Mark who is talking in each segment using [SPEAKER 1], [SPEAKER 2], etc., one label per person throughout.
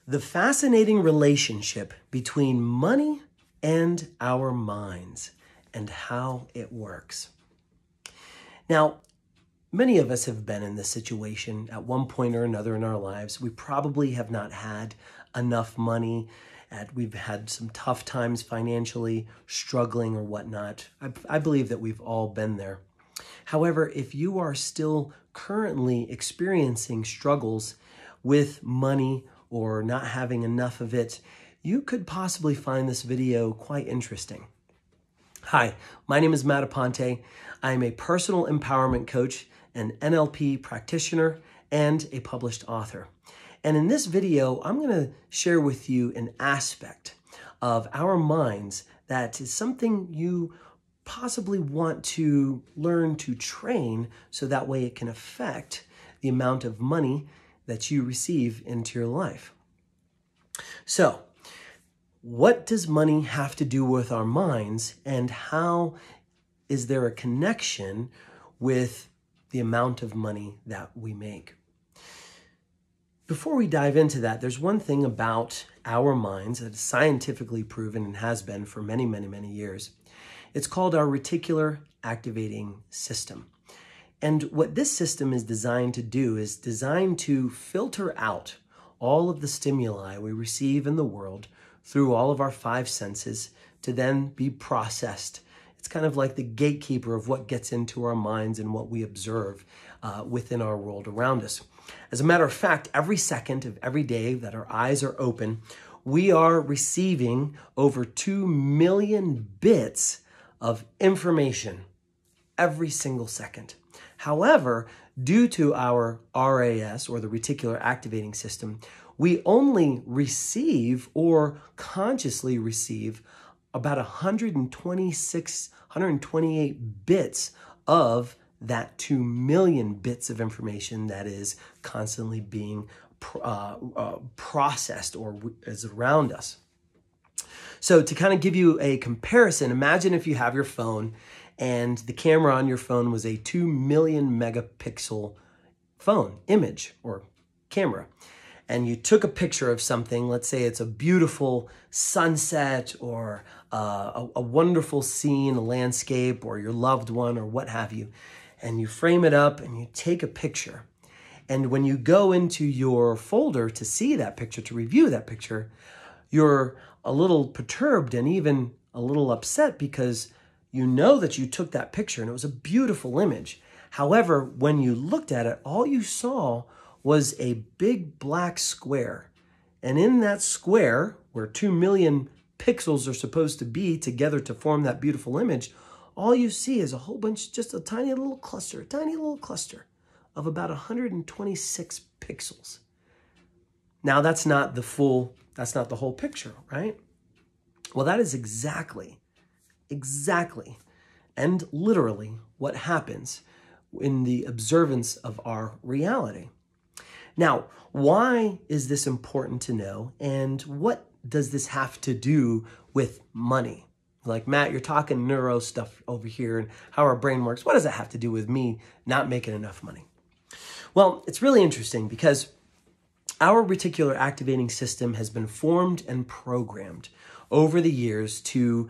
[SPEAKER 1] The fascinating relationship between money and our minds and how it works. Now, many of us have been in this situation at one point or another in our lives. We probably have not had enough money. We've had some tough times financially, struggling or whatnot. I believe that we've all been there. However, if you are still currently experiencing struggles with money or not having enough of it, you could possibly find this video quite interesting. Hi, my name is Matt Aponte. I am a personal empowerment coach, an NLP practitioner, and a published author. And in this video, I'm going to share with you an aspect of our minds that is something you possibly want to learn to train so that way it can affect the amount of money that you receive into your life. So, what does money have to do with our minds, and how is there a connection with the amount of money that we make? Before we dive into that, there's one thing about our minds that is scientifically proven and has been for many, many, many years. It's called our reticular activating system. And what this system is designed to do is designed to filter out all of the stimuli we receive in the world through all of our five senses to then be processed. It's kind of like the gatekeeper of what gets into our minds and what we observe within our world around us. As a matter of fact, every second of every day that our eyes are open, we are receiving over 2 million bits of information every single second. However, due to our RAS, or the reticular activating system, we only receive or consciously receive about 128 bits of that 2 million bits of information that is constantly being processed or is around us. So to kind of give you a comparison, imagine if you have your phone and the camera on your phone was a 2 million megapixel phone image or camera. And you took a picture of something, let's say it's a beautiful sunset or a wonderful scene, a landscape, or your loved one or what have you, and you frame it up and you take a picture. And when you go into your folder to see that picture, to review that picture, you're a little perturbed and even a little upset because you know that you took that picture and it was a beautiful image. However, when you looked at it, all you saw was a big black square. And in that square, where 2 million pixels are supposed to be together to form that beautiful image, all you see is a whole bunch, just a tiny little cluster of about 126 pixels. Now that's not the whole picture, right? Well, that is exactly, and literally what happens in the observance of our reality. Now, why is this important to know, and what does this have to do with money? Like, Matt, you're talking neuro stuff over here and how our brain works. What does that have to do with me not making enough money? Well, it's really interesting because our reticular activating system has been formed and programmed over the years to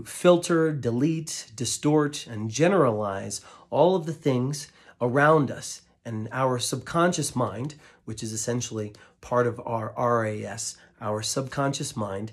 [SPEAKER 1] filter, delete, distort, and generalize all of the things around us. And our subconscious mind, which is essentially part of our RAS, our subconscious mind,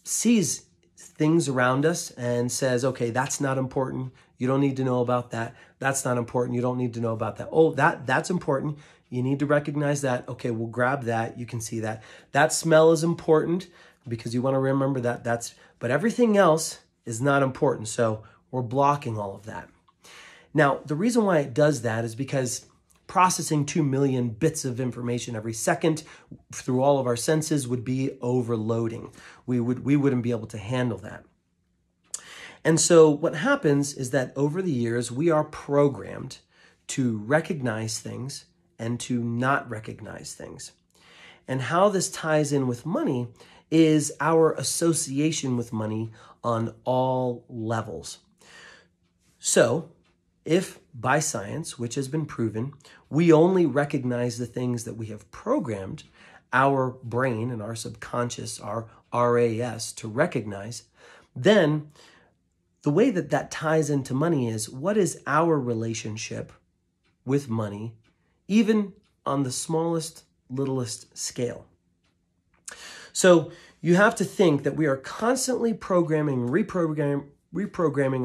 [SPEAKER 1] sees things around us and says, okay, that's not important. You don't need to know about that. That's not important. You don't need to know about that. Oh, that's important. You need to recognize that. Okay, we'll grab that. You can see that. That smell is important because you want to remember that. But everything else is not important. So we're blocking all of that. Now, the reason why it does that is because processing 2 million bits of information every second through all of our senses would be overloading. We wouldn't be able to handle that. And so what happens is that over the years, we are programmed to recognize things and to not recognize things. And how this ties in with money is our association with money on all levels. So, if by science, which has been proven, we only recognize the things that we have programmed, our brain and our subconscious, our RAS, to recognize, then the way that that ties into money is, what is our relationship with money, even on the smallest, littlest scale? So you have to think that we are constantly reprogramming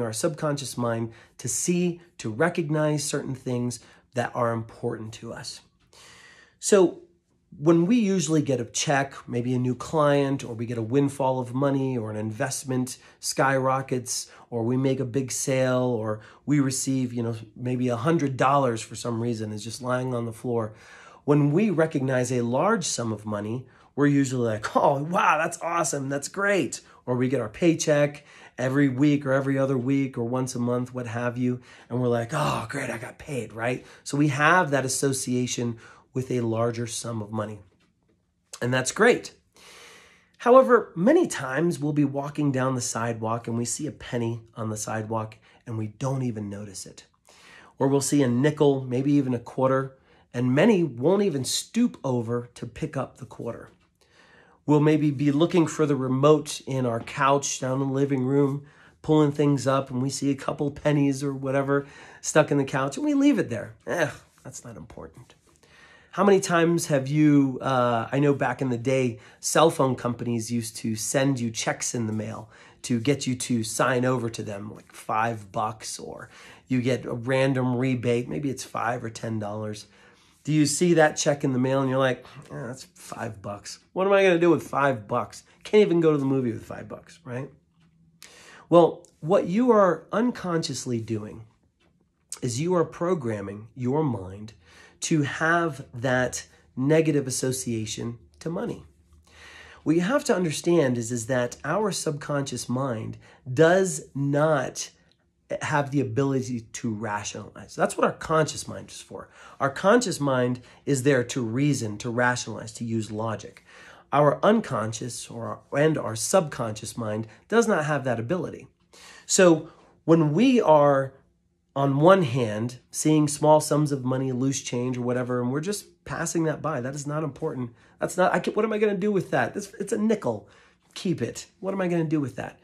[SPEAKER 1] our subconscious mind to see, to recognize certain things that are important to us. So when we usually get a check, maybe a new client, or we get a windfall of money, or an investment skyrockets, or we make a big sale, or we receive, maybe $100 for some reason is just lying on the floor. When we recognize a large sum of money, we're usually like, oh, wow, that's awesome. That's great. Or we get our paycheck every week or every other week or once a month, what have you. And we're like, oh, great, I got paid, right? So we have that association with a larger sum of money. And that's great. However, many times we'll be walking down the sidewalk and we see a penny on the sidewalk and we don't even notice it. Or we'll see a nickel, maybe even a quarter, and many won't even stoop over to pick up the quarter. We'll maybe be looking for the remote in our couch down in the living room, pulling things up, and we see a couple pennies or whatever stuck in the couch, and we leave it there. That's not important. How many times have you, I know back in the day, cell phone companies used to send you checks in the mail to get you to sign over to them, like $5, or you get a random rebate, maybe it's $5 or $10. Do you see that check in the mail and you're like, that's $5. What am I going to do with $5? Can't even go to the movie with $5, right? Well, what you are unconsciously doing is you are programming your mind to have that negative association to money. What you have to understand is that our subconscious mind does not have the ability to rationalize. That's what our conscious mind is for. Our conscious mind is there to reason, to rationalize, to use logic. Our unconscious and our subconscious mind does not have that ability. So when we are, on one hand, seeing small sums of money, loose change or whatever, and we're just passing that by, that is not important. That's not, what am I going to do with that? It's a nickel. Keep it. What am I going to do with that?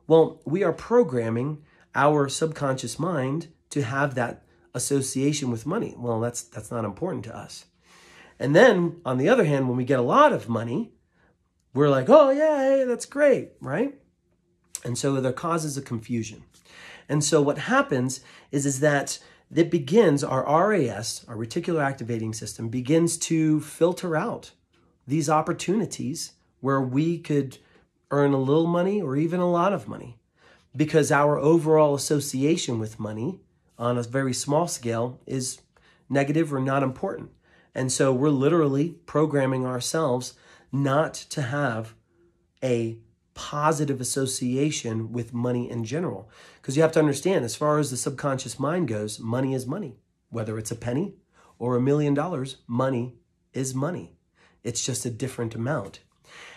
[SPEAKER 1] Well, we are programming our subconscious mind to have that association with money. Well, that's not important to us. And then, on the other hand, when we get a lot of money, we're like, oh, yeah, hey, that's great, right? And so there causes a confusion. And so what happens is that it begins, our RAS, our reticular activating system, begins to filter out these opportunities where we could earn a little money or even a lot of money, because our overall association with money on a very small scale is negative or not important. And so we're literally programming ourselves not to have a positive association with money in general. Because you have to understand, as far as the subconscious mind goes, money is money. Whether it's a penny or $1 million, money is money. It's just a different amount.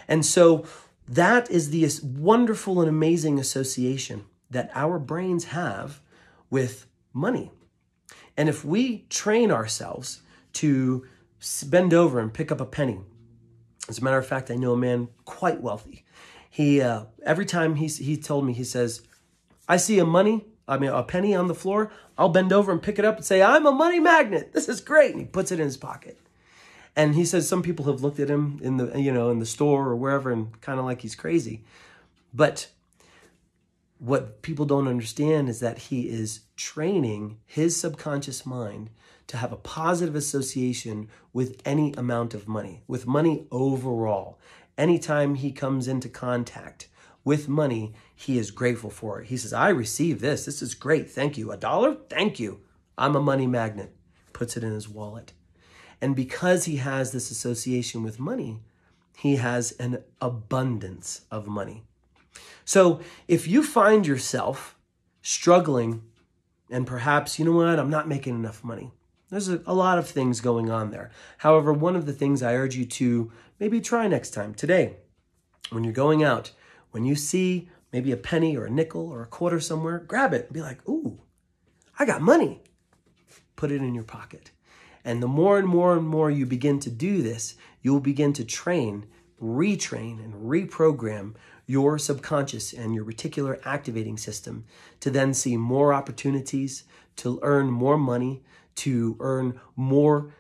[SPEAKER 1] And so that is the wonderful and amazing association that our brains have with money. And if we train ourselves to bend over and pick up a penny, as a matter of fact, I know a man quite wealthy. He every time he told me, he says, I see a penny on the floor, I'll bend over and pick it up and say, I'm a money magnet. This is great. And he puts it in his pocket. And he says some people have looked at him in the store or wherever and kind of like he's crazy. But what people don't understand is that he is training his subconscious mind to have a positive association with any amount of money, with money overall. Anytime he comes into contact with money, he is grateful for it. He says, I receive this. This is great. Thank you. $1? Thank you. I'm a money magnet. Puts it in his wallet. And because he has this association with money, he has an abundance of money. So if you find yourself struggling and perhaps, you know what, I'm not making enough money. There's a lot of things going on there. However, one of the things I urge you to maybe try next time, today, when you're going out, when you see maybe a penny or a nickel or a quarter somewhere, grab it and be like, ooh, I got money. Put it in your pocket. And the more and more and more you begin to do this, you will begin to train, retrain, and reprogram your subconscious and your reticular activating system to then see more opportunities, to earn more money, to earn more,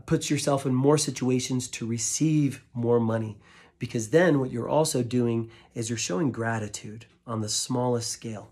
[SPEAKER 1] puts yourself in more situations to receive more money. Because then what you're also doing is you're showing gratitude on the smallest scale.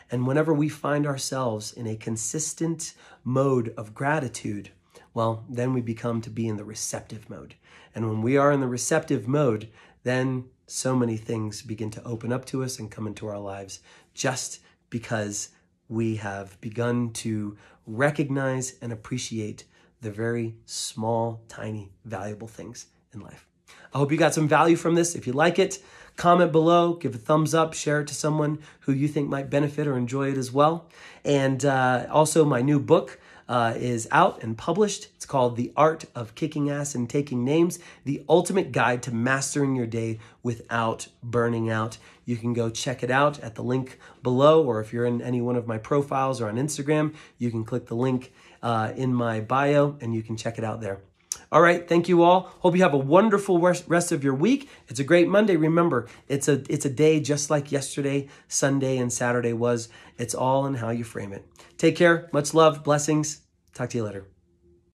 [SPEAKER 1] And whenever we find ourselves in a consistent mode of gratitude, well, then we become to be in the receptive mode. And when we are in the receptive mode, then so many things begin to open up to us and come into our lives just because we have begun to recognize and appreciate the very small, tiny, valuable things in life. I hope you got some value from this. If you like it, comment below, give a thumbs up, share it to someone who you think might benefit or enjoy it as well. And also my new book is out and published. It's called The Art of Kicking Ass and Taking Names, the ultimate guide to mastering your day without burning out. You can go check it out at the link below, or if you're in any one of my profiles or on Instagram, you can click the link in my bio and you can check it out there. All right, thank you all. Hope you have a wonderful rest of your week. It's a great Monday. Remember, it's a day just like yesterday, Sunday, and Saturday was. It's all in how you frame it. Take care. Much love. Blessings. Talk to you later.